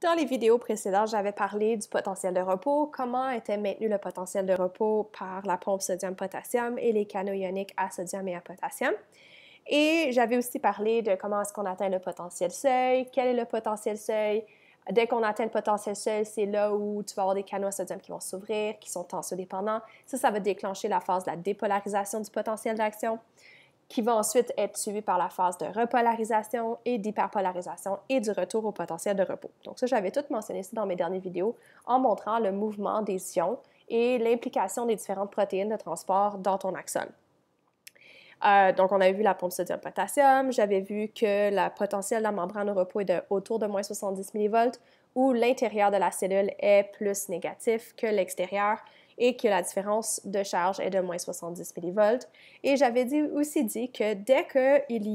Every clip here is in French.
Dans les vidéos précédentes, j'avais parlé du potentiel de repos, comment était maintenu le potentiel de repos par la pompe sodium-potassium et les canaux ioniques à sodium et à potassium. Et j'avais aussi parlé de comment est-ce qu'on atteint le potentiel seuil, quel est le potentiel seuil. Dès qu'on atteint le potentiel seuil, c'est là où tu vas avoir des canaux à sodium qui vont s'ouvrir, qui sont tensiodépendants. Ça va déclencher la phase de la dépolarisation du potentiel d'action, qui va ensuite être suivi par la phase de repolarisation et d'hyperpolarisation et du retour au potentiel de repos. Donc ça, j'avais tout mentionné ça dans mes dernières vidéos en montrant le mouvement des ions et l'implication des différentes protéines de transport dans ton axone. Donc, on avait vu la pompe sodium-potassium, j'avais vu que le potentiel de la membrane au repos est autour de moins 70 mV, où l'intérieur de la cellule est plus négatif que l'extérieur et que la différence de charge est de moins 70 mV. Et j'avais aussi dit que dès qu'il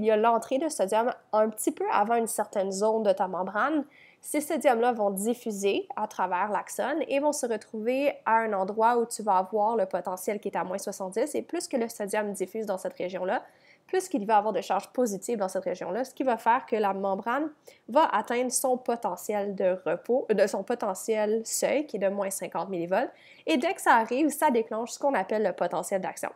y a l'entrée de sodium un petit peu avant une certaine zone de ta membrane, ces sodiums-là vont diffuser à travers l'axone et vont se retrouver à un endroit où tu vas avoir le potentiel qui est à moins 70. Et plus que le sodium diffuse dans cette région-là, plus qu'il va avoir de charge positive dans cette région-là, ce qui va faire que la membrane va atteindre son potentiel de repos, son potentiel seuil, qui est de moins 50 mV. Et dès que ça arrive, ça déclenche ce qu'on appelle le potentiel d'action.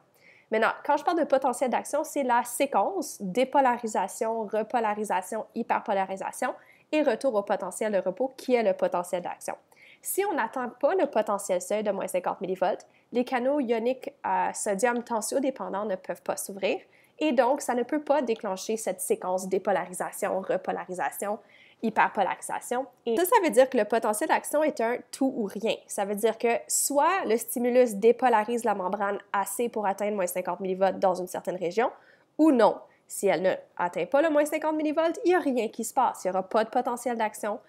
Maintenant, quand je parle de potentiel d'action, c'est la séquence dépolarisation, repolarisation, hyperpolarisation et retour au potentiel de repos qui est le potentiel d'action. Si on n'atteint pas le potentiel seuil de moins 50 mV, les canaux ioniques à sodium tensiodépendants ne peuvent pas s'ouvrir et donc ça ne peut pas déclencher cette séquence dépolarisation, repolarisation, hyperpolarisation. Et ça veut dire que le potentiel d'action est un tout ou rien. Ça veut dire que soit le stimulus dépolarise la membrane assez pour atteindre moins 50 mV dans une certaine région, ou non. Si elle ne atteint pas le moins 50 mV, il n'y a rien qui se passe. Il n'y aura pas de potentiel d'action,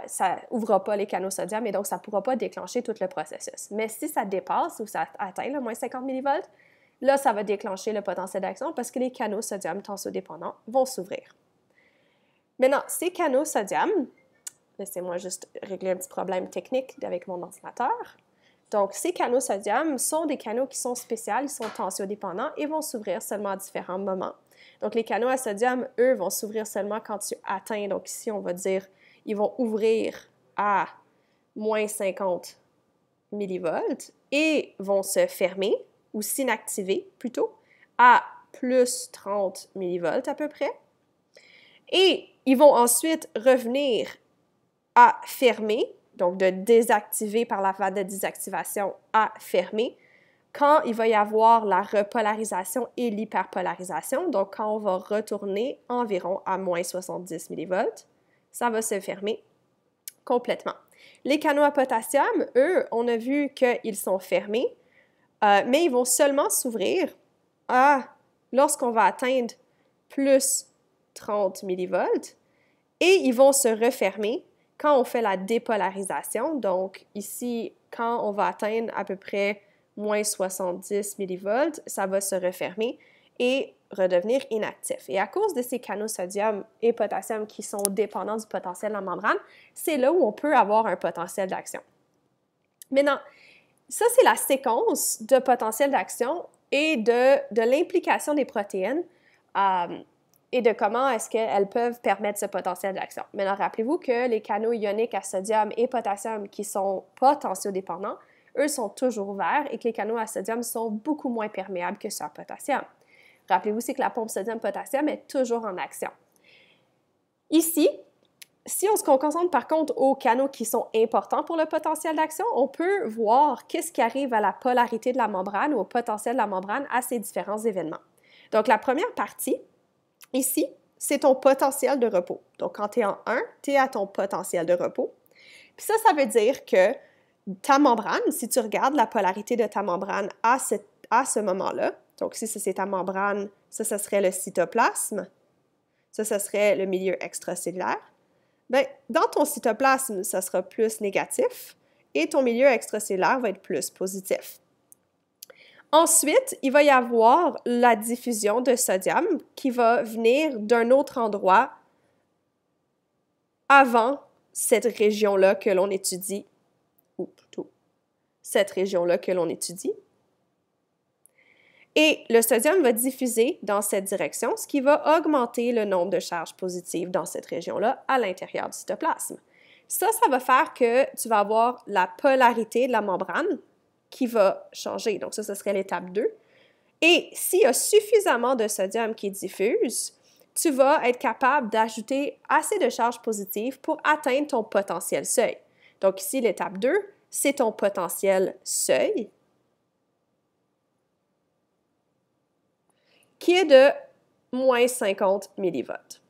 ça n'ouvrira pas les canaux sodium et donc ça ne pourra pas déclencher tout le processus. Mais si ça dépasse ou ça atteint le moins 50 mV, là, ça va déclencher le potentiel d'action parce que les canaux sodium tensiodépendants vont s'ouvrir. Maintenant, ces canaux sodium, laissez-moi juste régler un petit problème technique avec mon ordinateur. Donc, ces canaux sodium sont des canaux qui sont spéciaux, ils sont tensiodépendants et vont s'ouvrir seulement à différents moments. Donc, les canaux à sodium, eux, vont s'ouvrir seulement quand tu atteins, donc ici, on va dire, ils vont ouvrir à moins 50 mV et vont se fermer, ou s'inactiver plutôt, à plus 30 mV à peu près. Et ils vont ensuite revenir à fermer, donc de désactiver par la phase de désactivation à fermer, quand il va y avoir la repolarisation et l'hyperpolarisation, donc quand on va retourner environ à moins 70 mV, ça va se fermer complètement. Les canaux à potassium, eux, on a vu qu'ils sont fermés, mais ils vont seulement s'ouvrir lorsqu'on va atteindre plus 30 mV et ils vont se refermer quand on fait la dépolarisation. Donc ici, quand on va atteindre à peu près moins 70 mV, ça va se refermer et redevenir inactif. Et à cause de ces canaux sodium et potassium qui sont dépendants du potentiel de la membrane, c'est là où on peut avoir un potentiel d'action. Maintenant, ça, c'est la séquence de potentiel d'action et de l'implication des protéines et de comment est-ce qu'elles peuvent permettre ce potentiel d'action. Maintenant, rappelez-vous que les canaux ioniques à sodium et potassium qui ne sont pas tensiodépendants, eux sont toujours ouverts et que les canaux à sodium sont beaucoup moins perméables que ceux à potassium. Rappelez-vous aussi que la pompe sodium-potassium est toujours en action. Ici, si on se concentre par contre aux canaux qui sont importants pour le potentiel d'action, on peut voir qu'est-ce qui arrive à la polarité de la membrane ou au potentiel de la membrane à ces différents événements. Donc, la première partie, ici, c'est ton potentiel de repos. Donc, quand tu es en 1, tu es à ton potentiel de repos. Puis ça veut dire que ta membrane, si tu regardes la polarité de ta membrane à ce moment-là, donc si ça c'est ta membrane, ça serait le cytoplasme, ça serait le milieu extracellulaire. Bien, dans ton cytoplasme, ça sera plus négatif et ton milieu extracellulaire va être plus positif. Ensuite, il va y avoir la diffusion de sodium qui va venir d'un autre endroit avant cette région-là que l'on étudie, ou plutôt cette région-là que l'on étudie. Et le sodium va diffuser dans cette direction, ce qui va augmenter le nombre de charges positives dans cette région-là à l'intérieur du cytoplasme. Ça va faire que tu vas avoir la polarité de la membrane qui va changer. Donc ça, ce serait l'étape 2. Et s'il y a suffisamment de sodium qui diffuse, tu vas être capable d'ajouter assez de charges positives pour atteindre ton potentiel seuil. Donc ici, l'étape 2, c'est ton potentiel seuil, qui est de moins 50 millivolts.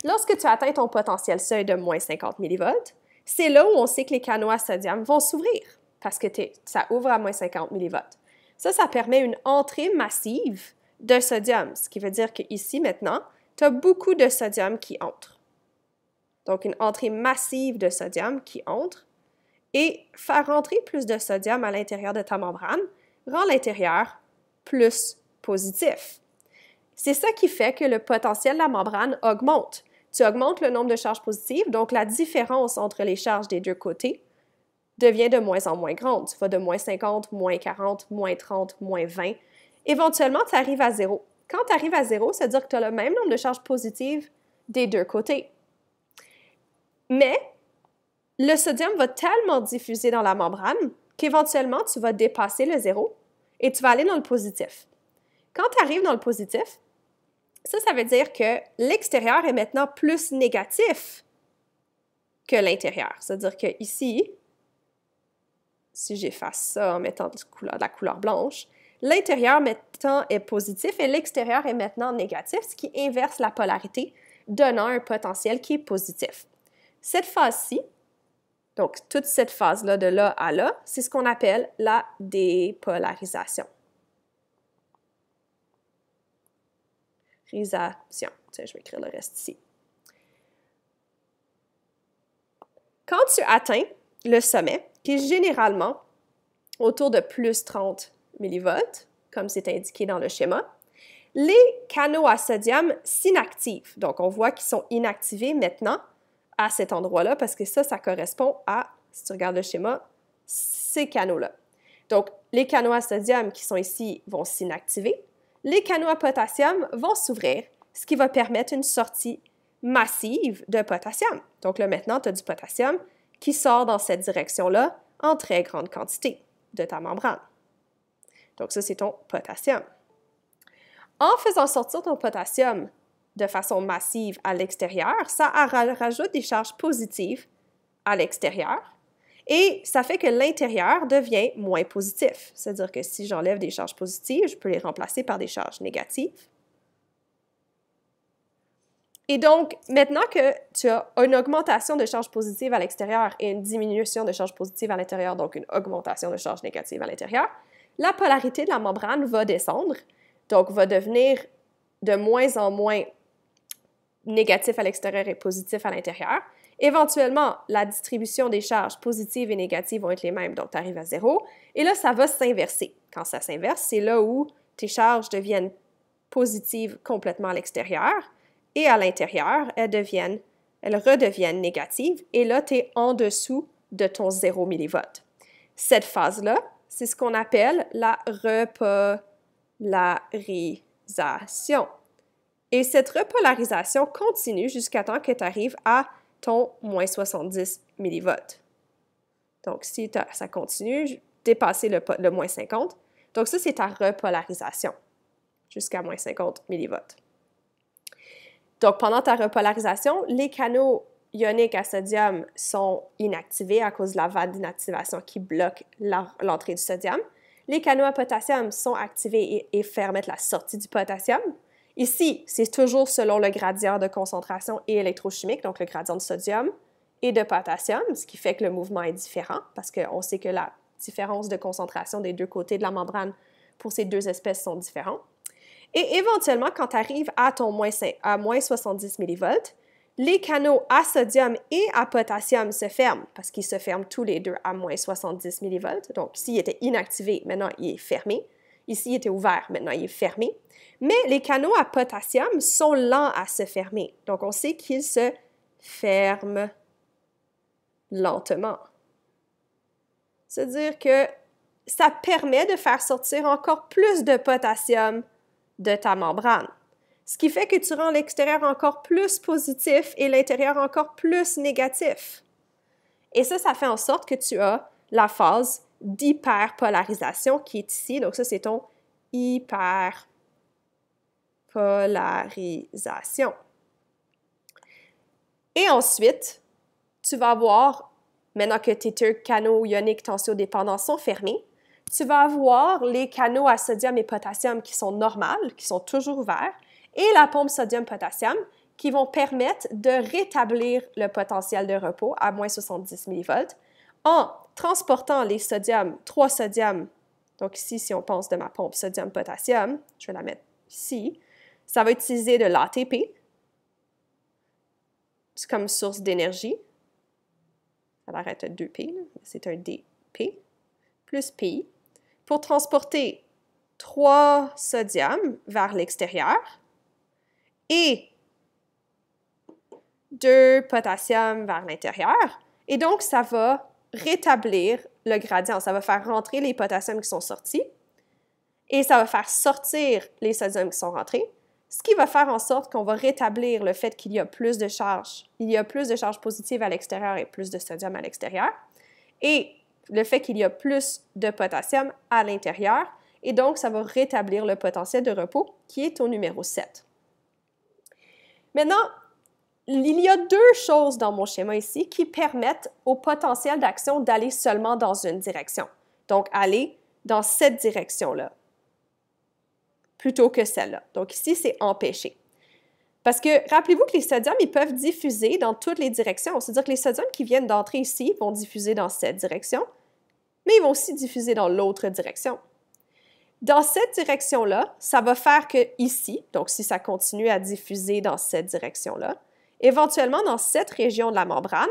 Lorsque tu atteins ton potentiel seuil de moins 50 millivolts, c'est là où on sait que les canaux à sodium vont s'ouvrir, parce que ça ouvre à moins 50 millivolts. Ça permet une entrée massive de sodium, ce qui veut dire qu'ici, maintenant, tu as beaucoup de sodium qui entre. Donc, une entrée massive de sodium qui entre, et faire entrer plus de sodium à l'intérieur de ta membrane rend l'intérieur plus positif. C'est ça qui fait que le potentiel de la membrane augmente. Tu augmentes le nombre de charges positives, donc la différence entre les charges des deux côtés devient de moins en moins grande. Tu vas de moins 50, moins 40, moins 30, moins 20. Éventuellement, tu arrives à 0. Quand tu arrives à 0, ça veut dire que tu as le même nombre de charges positives des deux côtés. Mais le sodium va tellement diffuser dans la membrane qu'éventuellement, tu vas dépasser le 0 et tu vas aller dans le positif. Quand tu arrives dans le positif, ça veut dire que l'extérieur est maintenant plus négatif que l'intérieur. C'est-à-dire que ici, si j'efface ça en mettant de la couleur blanche, l'intérieur maintenant est positif et l'extérieur est maintenant négatif, ce qui inverse la polarité, donnant un potentiel qui est positif. Cette phase-ci, donc toute cette phase-là de là à là, c'est ce qu'on appelle la dépolarisation. Tiens, je vais écrire le reste ici. Quand tu atteins le sommet, qui est généralement autour de plus 30 millivolts, comme c'est indiqué dans le schéma, les canaux à sodium s'inactivent. Donc, on voit qu'ils sont inactivés maintenant à cet endroit-là parce que ça correspond à, si tu regardes le schéma, ces canaux-là. Donc, les canaux à sodium qui sont ici vont s'inactiver. Les canaux à potassium vont s'ouvrir, ce qui va permettre une sortie massive de potassium. Donc là, maintenant, tu as du potassium qui sort dans cette direction-là en très grande quantité de ta membrane. Donc ça, c'est ton potassium. En faisant sortir ton potassium de façon massive à l'extérieur, ça rajoute des charges positives à l'extérieur et ça fait que l'intérieur devient moins positif. C'est-à-dire que si j'enlève des charges positives, je peux les remplacer par des charges négatives. Et donc, maintenant que tu as une augmentation de charges positives à l'extérieur et une diminution de charges positives à l'intérieur, donc une augmentation de charges négatives à l'intérieur, la polarité de la membrane va descendre, donc va devenir de moins en moins négatif à l'extérieur et positif à l'intérieur. Éventuellement, la distribution des charges positives et négatives vont être les mêmes, donc tu arrives à 0. Et là, ça va s'inverser. Quand ça s'inverse, c'est là où tes charges deviennent positives complètement à l'extérieur et à l'intérieur, elles redeviennent négatives et là, tu es en dessous de ton 0 millivolt. Cette phase-là, c'est ce qu'on appelle la repolarisation. Et cette repolarisation continue jusqu'à temps que tu arrives à ton moins 70 millivolts. Donc, si ça continue, dépasser le moins 50. Donc, ça, c'est ta repolarisation jusqu'à moins 50 millivolts. Donc, pendant ta repolarisation, les canaux ioniques à sodium sont inactivés à cause de la vanne d'inactivation qui bloque l'entrée du sodium. Les canaux à potassium sont activés et permettent la sortie du potassium. Ici, c'est toujours selon le gradient de concentration et électrochimique, donc le gradient de sodium et de potassium, ce qui fait que le mouvement est différent parce qu'on sait que la différence de concentration des deux côtés de la membrane pour ces deux espèces sont différents. Et éventuellement, quand tu arrives à ton moins 70 millivolts, les canaux à sodium et à potassium se ferment parce qu'ils se ferment tous les deux à moins 70 millivolts. Donc, ici, il était inactivé, maintenant il est fermé. Ici, il était ouvert, maintenant il est fermé. Mais les canaux à potassium sont lents à se fermer. Donc, on sait qu'ils se ferment lentement. C'est-à-dire que ça permet de faire sortir encore plus de potassium de ta membrane. Ce qui fait que tu rends l'extérieur encore plus positif et l'intérieur encore plus négatif. Et ça fait en sorte que tu as la phase d'hyperpolarisation qui est ici. Donc ça, c'est ton hyperpolarisation. Et ensuite, tu vas avoir, maintenant que tes deux canaux ioniques tensiodépendants sont fermés, tu vas avoir les canaux à sodium et potassium qui sont normales, qui sont toujours ouverts, et la pompe sodium-potassium qui vont permettre de rétablir le potentiel de repos à moins 70 mV en transportant les sodiums, 3 sodiums. Donc ici, si on pense de ma pompe sodium-potassium, je vais la mettre ici, ça va utiliser de l'ATP comme source d'énergie. Ça va être 2P, c'est un DP, plus Pi, pour transporter 3 sodiums vers l'extérieur et 2 potassium vers l'intérieur. Et donc, ça va rétablir le gradient. Ça va faire rentrer les potassiums qui sont sortis et ça va faire sortir les sodiums qui sont rentrés, ce qui va faire en sorte qu'on va rétablir le fait qu'il y a plus de charge. Il y a plus de charge positive à l'extérieur et plus de sodium à l'extérieur. Et le fait qu'il y a plus de potassium à l'intérieur. Et donc, ça va rétablir le potentiel de repos qui est au numéro 7. Maintenant, il y a 2 choses dans mon schéma ici qui permettent au potentiel d'action d'aller seulement dans une direction. Donc, aller dans cette direction-là, plutôt que celle-là. Donc, ici, c'est empêché. Parce que, rappelez-vous que les sodiums, ils peuvent diffuser dans toutes les directions. C'est-à-dire que les sodiums qui viennent d'entrer ici vont diffuser dans cette direction, mais ils vont aussi diffuser dans l'autre direction. Dans cette direction-là, ça va faire que ici, donc si ça continue à diffuser dans cette direction-là, éventuellement dans cette région de la membrane,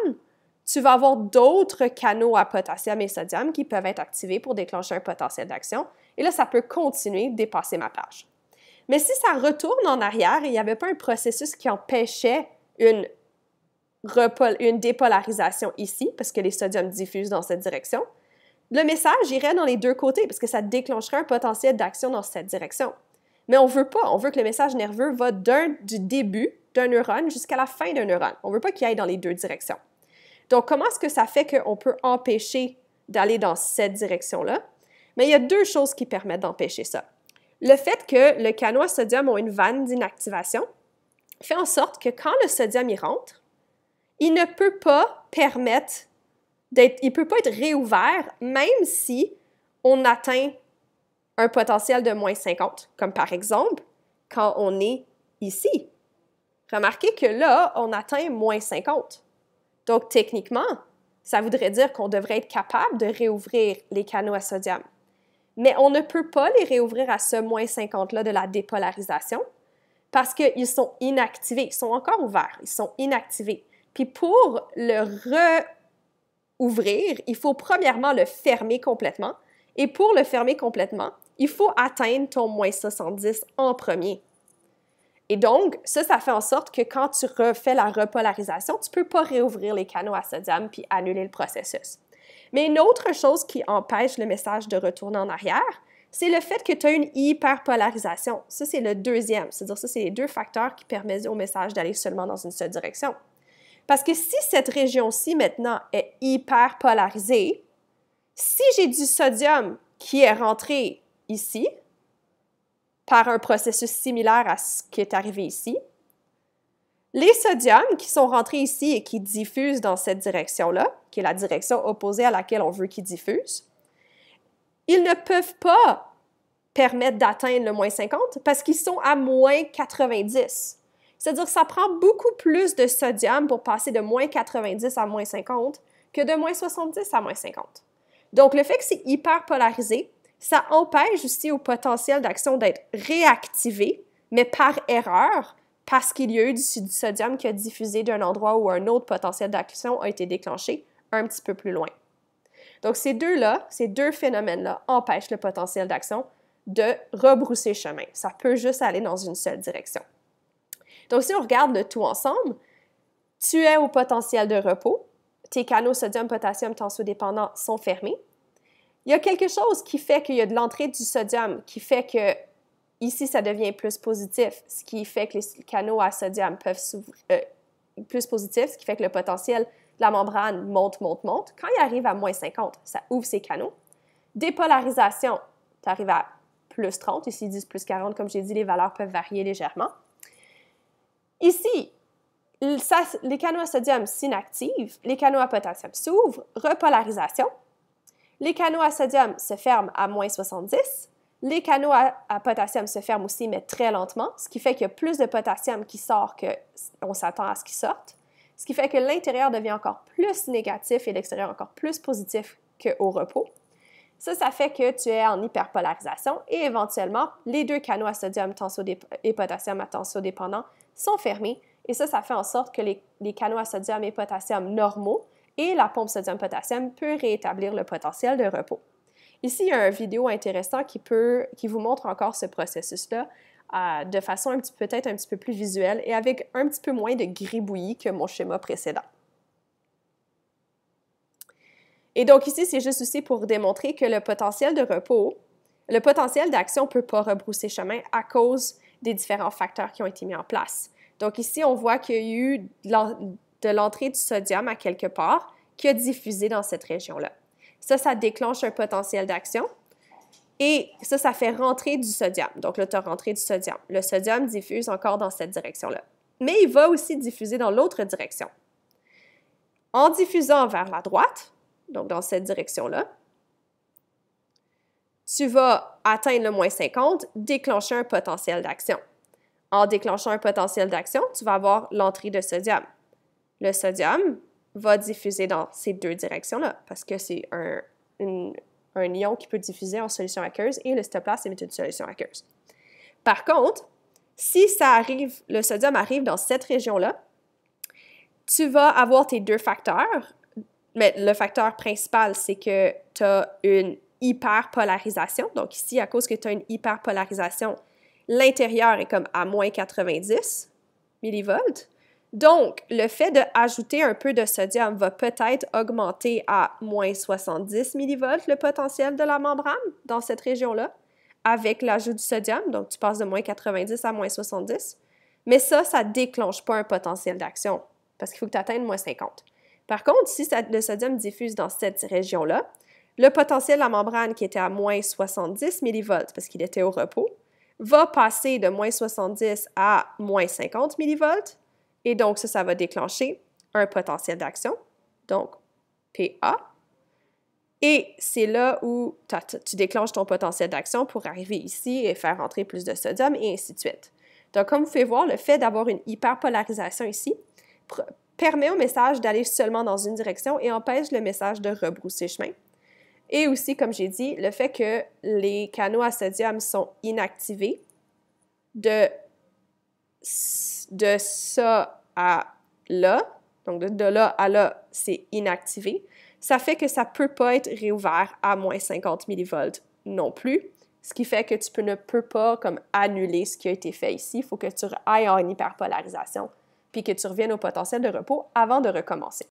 tu vas avoir d'autres canaux à potassium et sodium qui peuvent être activés pour déclencher un potentiel d'action. Et là, ça peut continuer de dépasser ma page. Mais si ça retourne en arrière et il n'y avait pas un processus qui empêchait une dépolarisation ici, parce que les sodiums diffusent dans cette direction, le message irait dans les deux côtés parce que ça déclencherait un potentiel d'action dans cette direction. Mais on ne veut pas. On veut que le message nerveux va du début d'un neurone jusqu'à la fin d'un neurone. On ne veut pas qu'il aille dans les deux directions. Donc, comment est-ce que ça fait qu'on peut empêcher d'aller dans cette direction-là? Mais il y a 2 choses qui permettent d'empêcher ça. Le fait que le canaux à sodium ont une vanne d'inactivation fait en sorte que quand le sodium y rentre, il ne peut pas il peut pas être réouvert même si on atteint un potentiel de moins 50, comme par exemple quand on est ici. Remarquez que là, on atteint moins 50. Donc, techniquement, ça voudrait dire qu'on devrait être capable de réouvrir les canaux à sodium. Mais on ne peut pas les réouvrir à ce moins 50-là de la dépolarisation parce qu'ils sont inactivés. Ils sont encore ouverts, ils sont inactivés. Puis pour le rouvrir, il faut premièrement le fermer complètement. Et pour le fermer complètement, il faut atteindre ton moins 70 en premier. Et donc, ça fait en sorte que quand tu refais la repolarisation, tu ne peux pas réouvrir les canaux à sodium puis annuler le processus. Mais une autre chose qui empêche le message de retourner en arrière, c'est le fait que tu as une hyperpolarisation. Ça, c'est le deuxième. C'est-à-dire, ça, c'est les 2 facteurs qui permettent au message d'aller seulement dans une seule direction. Parce que si cette région-ci, maintenant, est hyperpolarisée, si j'ai du sodium qui est rentré ici, par un processus similaire à ce qui est arrivé ici, les sodiums qui sont rentrés ici et qui diffusent dans cette direction-là, qui est la direction opposée à laquelle on veut qu'ils diffusent, ils ne peuvent pas permettre d'atteindre le moins 50 parce qu'ils sont à moins 90. C'est-à-dire que ça prend beaucoup plus de sodium pour passer de moins 90 à moins 50 que de moins 70 à moins 50. Donc, le fait que c'est hyper polarisé, ça empêche aussi au potentiel d'action d'être réactivé, mais par erreur, parce qu'il y a eu du sodium qui a diffusé d'un endroit où un autre potentiel d'action a été déclenché un petit peu plus loin. Donc, ces 2 phénomènes-là empêchent le potentiel d'action de rebrousser chemin. Ça peut juste aller dans une seule direction. Donc, si on regarde le tout ensemble, tu es au potentiel de repos, tes canaux sodium-potassium tensiodépendants sont fermés. Il y a quelque chose qui fait qu'il y a de l'entrée du sodium, qui fait que ici, ça devient plus positif, ce qui fait que les canaux à sodium peuvent s'ouvrir plus positif, ce qui fait que le potentiel de la membrane monte, monte, monte. Quand il arrive à moins 50, ça ouvre ses canaux. Dépolarisation, tu arrives à plus 30. Ici, ils disent plus 40. Comme j'ai dit, les valeurs peuvent varier légèrement. Ici, les canaux à sodium s'inactivent, les canaux à potassium s'ouvrent, repolarisation. Les canaux à sodium se ferment à moins 70. Les canaux à potassium se ferment aussi, mais très lentement, ce qui fait qu'il y a plus de potassium qui sort qu'on s'attend à ce qu'il sorte, ce qui fait que l'intérieur devient encore plus négatif et l'extérieur encore plus positif qu'au repos. Ça fait que tu es en hyperpolarisation et éventuellement, les deux canaux à sodium et potassium à tensiodépendant sont fermés et ça fait en sorte que les canaux à sodium et potassium normaux et la pompe sodium-potassium peut rétablir le potentiel de repos. Ici, il y a une vidéo intéressante qui vous montre encore ce processus-là de façon peut-être un petit peu plus visuelle et avec un petit peu moins de gribouillis que mon schéma précédent. Et donc ici, c'est juste aussi pour démontrer que le potentiel de repos, le potentiel d'action ne peut pas rebrousser chemin à cause des différents facteurs qui ont été mis en place. Donc ici, on voit qu'il y a eu de l'entrée du sodium à quelque part qui a diffusé dans cette région-là. Ça déclenche un potentiel d'action et ça fait rentrer du sodium. Donc là, tu as rentré du sodium. Le sodium diffuse encore dans cette direction-là. Mais il va aussi diffuser dans l'autre direction. En diffusant vers la droite, donc dans cette direction-là, tu vas atteindre le moins 50, déclencher un potentiel d'action. En déclenchant un potentiel d'action, tu vas avoir l'entrée de sodium. Le sodium va diffuser dans ces deux directions-là, parce que c'est un ion qui peut diffuser en solution aqueuse et le cytoplasme est une solution aqueuse. Par contre, si le sodium arrive dans cette région-là, tu vas avoir tes deux facteurs, mais le facteur principal, c'est que tu as une hyperpolarisation. Donc ici, à cause que tu as une hyperpolarisation, l'intérieur est comme à moins 90 millivolts. Donc, le fait d'ajouter un peu de sodium va peut-être augmenter à moins 70 millivolts le potentiel de la membrane dans cette région-là, avec l'ajout du sodium. Donc, tu passes de moins 90 à moins 70. Mais ça ne déclenche pas un potentiel d'action, parce qu'il faut que tu atteignes moins 50. Par contre, si le sodium diffuse dans cette région-là, le potentiel de la membrane qui était à moins 70 millivolts, parce qu'il était au repos, va passer de moins 70 à moins 50 millivolts. Et donc, ça va déclencher un potentiel d'action, donc PA. Et c'est là où tu déclenches ton potentiel d'action pour arriver ici et faire entrer plus de sodium et ainsi de suite. Donc, comme vous pouvez voir, le fait d'avoir une hyperpolarisation ici permet au message d'aller seulement dans une direction et empêche le message de rebrousser chemin. Et aussi, comme j'ai dit, le fait que les canaux à sodium sont inactivés de ça à là, donc de là à là, c'est inactivé, ça fait que ça ne peut pas être réouvert à moins 50 millivolts non plus, ce qui fait que tu ne peux pas comme annuler ce qui a été fait ici. Il faut que tu ailles en hyperpolarisation puis que tu reviennes au potentiel de repos avant de recommencer.